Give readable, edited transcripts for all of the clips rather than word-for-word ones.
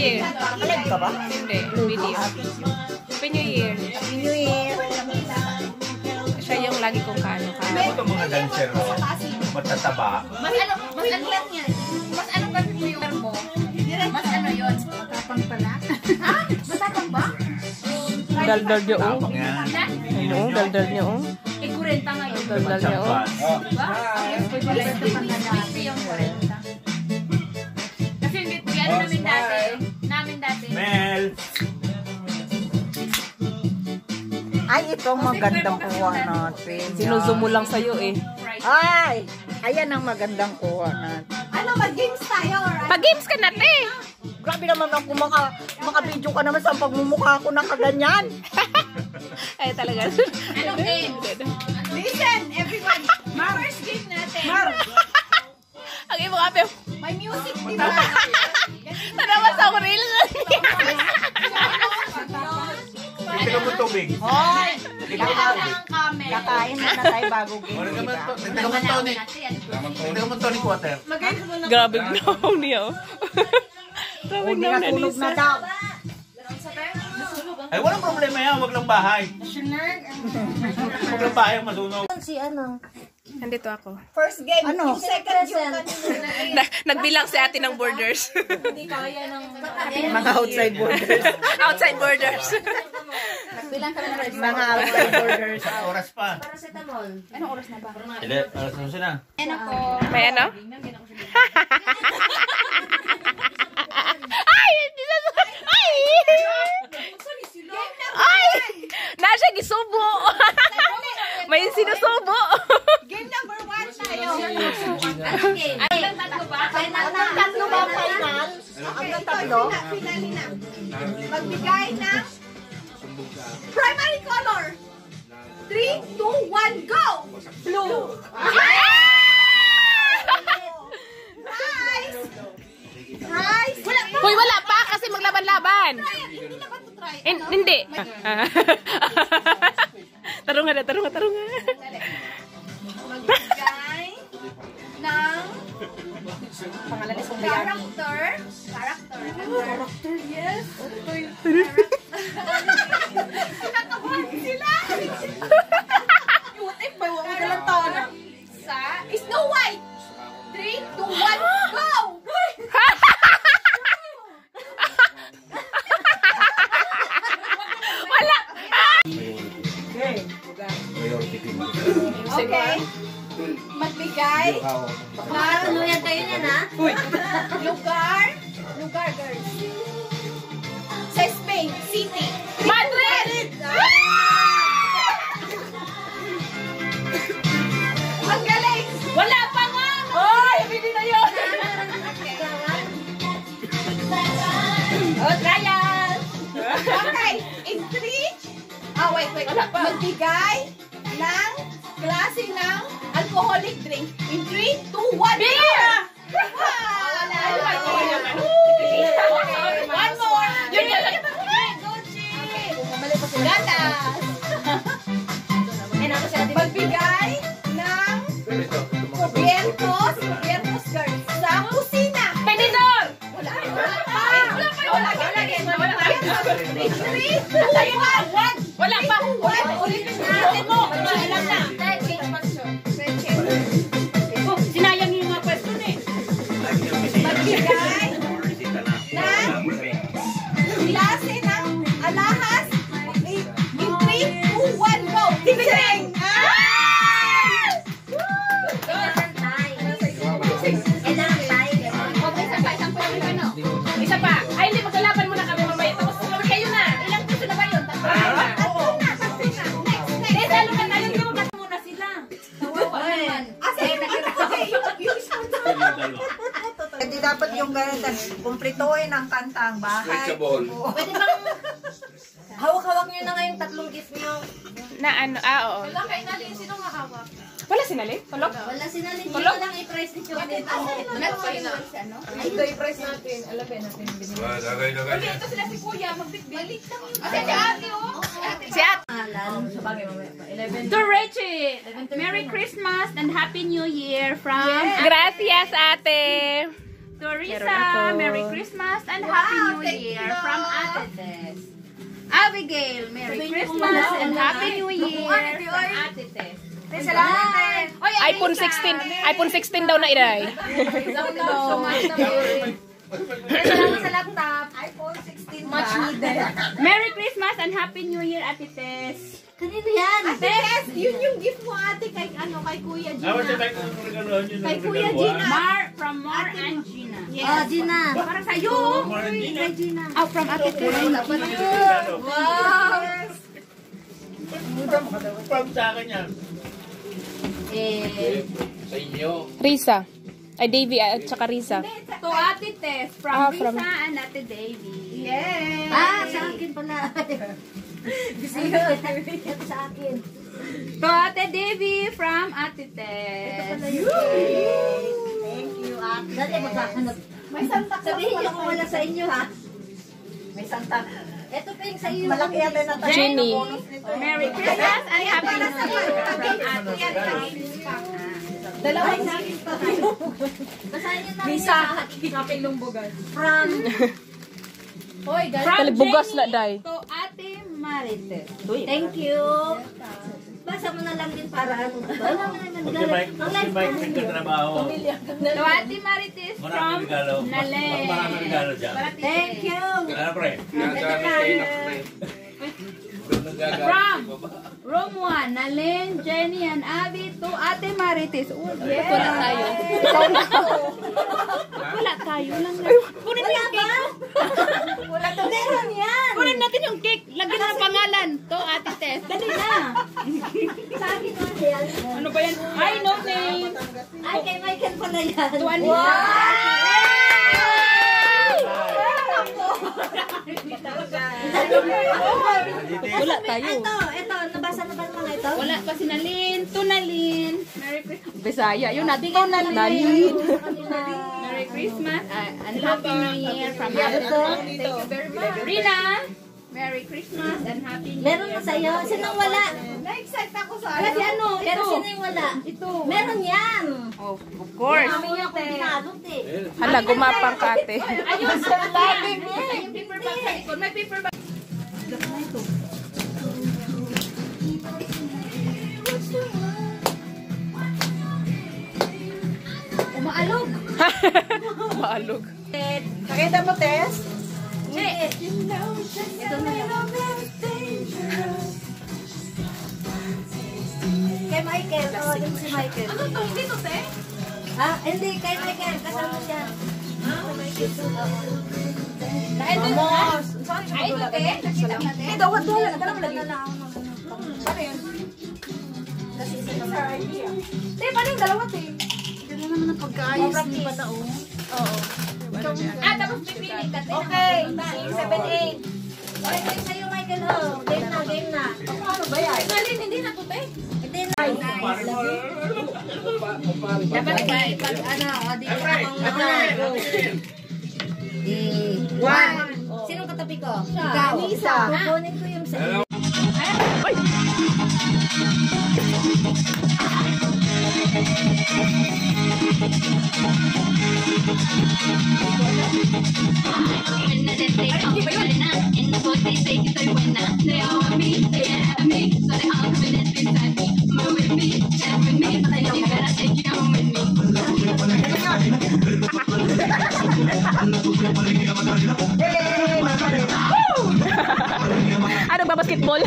Year. Alive ka ba? Hindi, video. Happy New Year. Happy New Year. Siya yung lagi kong kaano. Ano itong mga dancer mo? Matataba. Mas ano lang yan. Mas ano kasi mo yung mo. Mas ano yun. Matapang pala. Ha? Matapang ba? Daldal niya, oh. Tapang yan. Ayun, daldal niya, oh. Eh, 40 ngayon. Daldal niya, oh. Diba? Pwede yung 40. Kasi hindi po yan namin dati. Mel! Ay, ito magandang kuha natin. Sinuzoom mo lang sa'yo, eh. Ay! Ayan ang magandang kuha natin. Ano, mag-games tayo? Pag-games ka na, te! Grabe naman ako, maka-video ka naman sa pagmumukha ko na kaganyan. Ay, talaga. Anong game? Listen, everyone. First game natin. Ang ibang ape. May music, di ba? Tanawas ako rin. Tignan mo tubig. Hoy! Ang camera. Kakain na tayo bago game. Tignan mo Tony Quarter. Grabe gnaw niya, oh. Grabe Hindi gnaw na natulog na Nisa. daw. Ay, walang problema yan. Wag lang bahay. Wag lang bahay ang masunog. Si ano? Nandito ako. First game. Ano? Yung second yung kanina. Nagbilang si ate ng borders. Hindi kaya ng... Mga outside borders. Outside borders. Nagbilang kami ng Mga outside borders. Oras pa. Anong oras na ba? Hindi, oras na siya na. Ano ko? May ano? Ay! Hindi na ay! Ay! Nasa gisubo! May sinusubo! Game number 1 tayo. Anong game? Ay, tatlo ba? Tatlo ba final? Hanggang tatlo? Finale na. Magbigay ng primary color. 3, 2, 1, go! Blue. Prize! Prize! Wala pa! Hoy, wala pa kasi maglaban-laban. Hindi na ba ito try? Hindi. Tarungan na, tarungan. Magbigay ng character. Character, yes. Nakabahan sila. What if may wala ka lang taon? Sa Snow White. 3, 2, 1, go! Wala. Okay. Magbigay ng luyan kayo niyan, ha? Lugar, girls. Sa Spain, city. Madrid! Ang galing! Wala pa nga! Hoy, hindi na yun! Oh, trial! Okay, in 3, wait. Magbigay ng klase ng alcoholic drink. In 3, 2, 1, Beer! One more! Yun yan lang. Gatas! Magbigay ng kubiertos girls sa kusina. Tenedor! Wala In 3, 2, 1, Wala pa! ulitin natin mo. Alam na. Sinayang yung mga pwesto na eh. Magbigay ng klase ng alahas. In 3, 2, 1, go! Tigsing! Isa pa. Ay, hindi. Maglalaban muna kami mamaya. Tapos kami kayo na. Ilang piso na ba yun? Tatlo na. Next, lalo na tayo. Lumakas muna sila. Hindi dapat yung ganun. Kumplituhin ang kanta ang bahay. Pwede bang hawak-hawak nyo na nga yung tatlong gift nyo? Na ano? Oo. Wala kayo natin. Sino nga hawak? Wala sinali? Tulog? Wala sinalin nyo Tulog? lang i-price ni Chocolate. Net pa yun ano? Ito i-price natin. Alapin natin. Kasi ito sila si Kuya. Magbit-balik lang yun. Kasi si Ate, oh. Si At. To Rachel, Merry Christmas and Happy New Year from Gracias, ate. to Risa, Merry Christmas and Happy New Year from Ate Tess. Abigail, Merry Christmas and Happy New Year from Ate Tess. iPhone 16. iPhone 16 daw na iray. Salamat sa laptop. iPhone 16 ba? Much needed. Merry Christmas and Happy New Year, Ate Tess. Kanino yan? Ate Tess, yun yung gift mo, ate, kay Kuya Gina. Kay Kuya Gina. From Mar and Gina. Yes. Oh, Gina. Para sa'yo. Kay Gina. Oh, from Ate Tess. Wow. From sa akin yan. Sa inyo. Risa. Ay, Davy at saka Risa. To Ate Tess, from from- Risa and Ate Davy. Yes. Sa akin pala. Gusto nyo, sa akin. To Ate Davy, from Ate Tess. Thank you, Ate. Dali, magkakanap. May santa. Sabihin nyo kung wala sa inyo, ha? May santa. Ito pa yung sa iyo. Malaki yan na tayo. Jenny. Merry Christmas and Happy New Year from Ate Tess. Dalawa sa akin pa. Basahin nyo na rin Risa. sa akin. Kaping lumbugan. From... Hoy, guys. From Kalibugas na, Jenny day. to Ate Marites. Thank you. Basa mo na lang din para ano. Wala mo naman Pag si Mike nagtatrabaho, To Ate Marites from maraming regalo. Nalen. Maraming regalo dyan. Thank you. Ano pre? Nagamit kayo na pre. From Room 1, Nalen, Jenny, and Abby to Ate Marites. Oh, yes. Wala tayo. Wala tayo lang. Kunin mo yung cake. Wala to. Meron yan. Kunin natin yung cake. Lagyan ng pangalan. To Ate Tess. Dali na. Sa akin na yan. Ano ba yan? Ay, no name. Ay, kay Michael pala yan. To Anita. Wala tayo. Ito, nabasa na ba mga ito? Wala pa si Nalin. To Nalin. Merry Christmas. Bisaya. Yun natin ko Nalin. Merry Christmas and Happy New Year from Ate Tess. Thank you very much. Rina, Merry Christmas and Happy New Year. Meron na sa'yo. Sinong wala? Na-excite ako sa Kasi ano? Pero ito. sino yung wala? Ito. Meron yan. Oh, of course. Kami yung kombinadot eh. Hala, gumapang kate. Ayun, sa labi mo. Yung paper bag sa likod. May paper bag. Umaalog. Maalog. Nakita mo, Tess? Hindi. Ito na yun. Kay Michael. Oh, yun si Michael. Ano to? Hindi to, te? Ah, hindi. Kay Michael. Kasama siya. Dahil doon na. Ay, ito, te? Nakita mo na, te? Ito, wala. Dala mo lagi. Ano yun? Kasi isa na sa idea. Te, paano yung dalawa, te? Ganda naman ang pagkaayos ni Patao. Oo. Tapos pipili ka, te. Okay. 7-8. Okay, sa'yo, Michael. Oh, game na, game na. Ano ba yan? Nalin, hindi na to, te. Hindi na. Dapat Pag ano, di One. Sinong katabi ko? Ikaw. Isa. Kukunin ko yung sa iyo. Ano ba, basketball?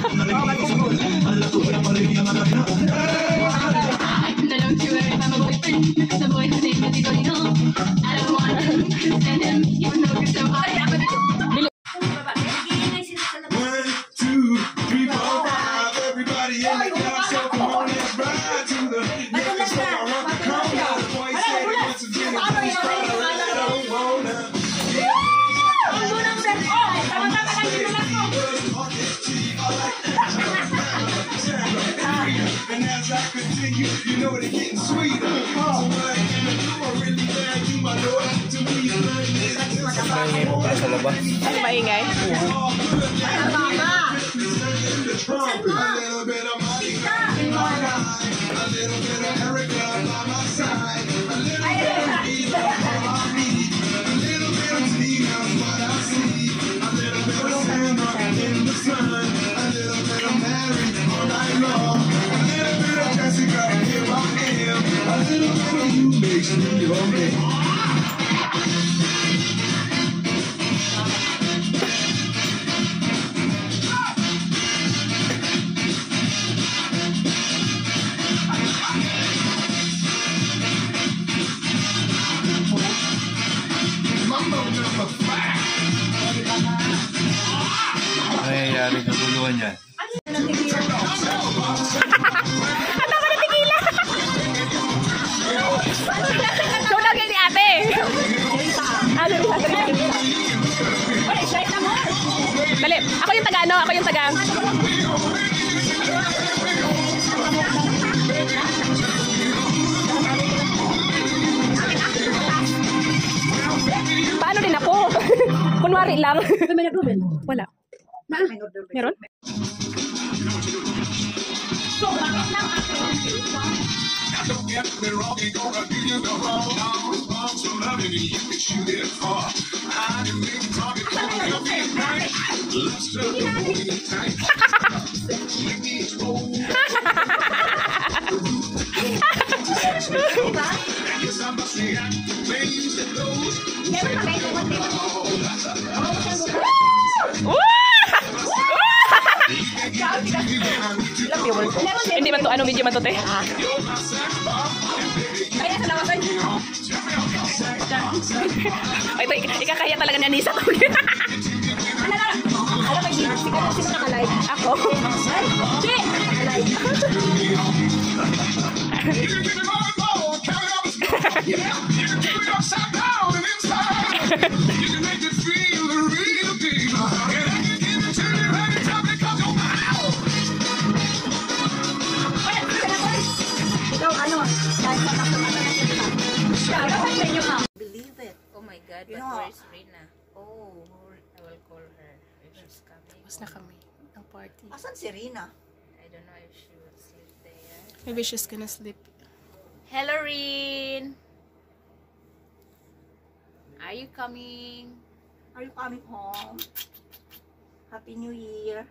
You know they're getting sweeter. So what I can do, I really glad you my daughter. To me, you learn this. Sa labas. Ano maingay? A little bit of Monica in my life. A little bit of Erica by my side. A little bit of Eva by my feet. naman yan. So, lagi ni ate. Dali, ako yung taga, no? Ako yung taga. Paano din ako? Kunwari lang. Wala. Meron? Don't get me wrong, ain't gonna give you the wrong response to loving you. You can shoot it far. I can make you talk it over your feet right. Let's do the movie tight. Let me explode. Yes, I must react to things that those who say Hindi man to, ano video man to, te? Ay, ito, ikakaya talaga ni Anissa to. Alam mo, sino nakalive? Ako. You can give me more, count it up as gold. You can do it upside down and inside. You can make it feel the real deal. And I can give it to you anytime because you're mine. Ikaw, ano? Dahil sa believe it. Oh my God, You but know, where's Rina? Oh, I will call her if she's coming. Tapos na kami ng party. Asan si Rina? I don't know if she will sleep there. Maybe she's gonna sleep. Hello, Rin. Are you coming? Are you coming home? Happy New Year.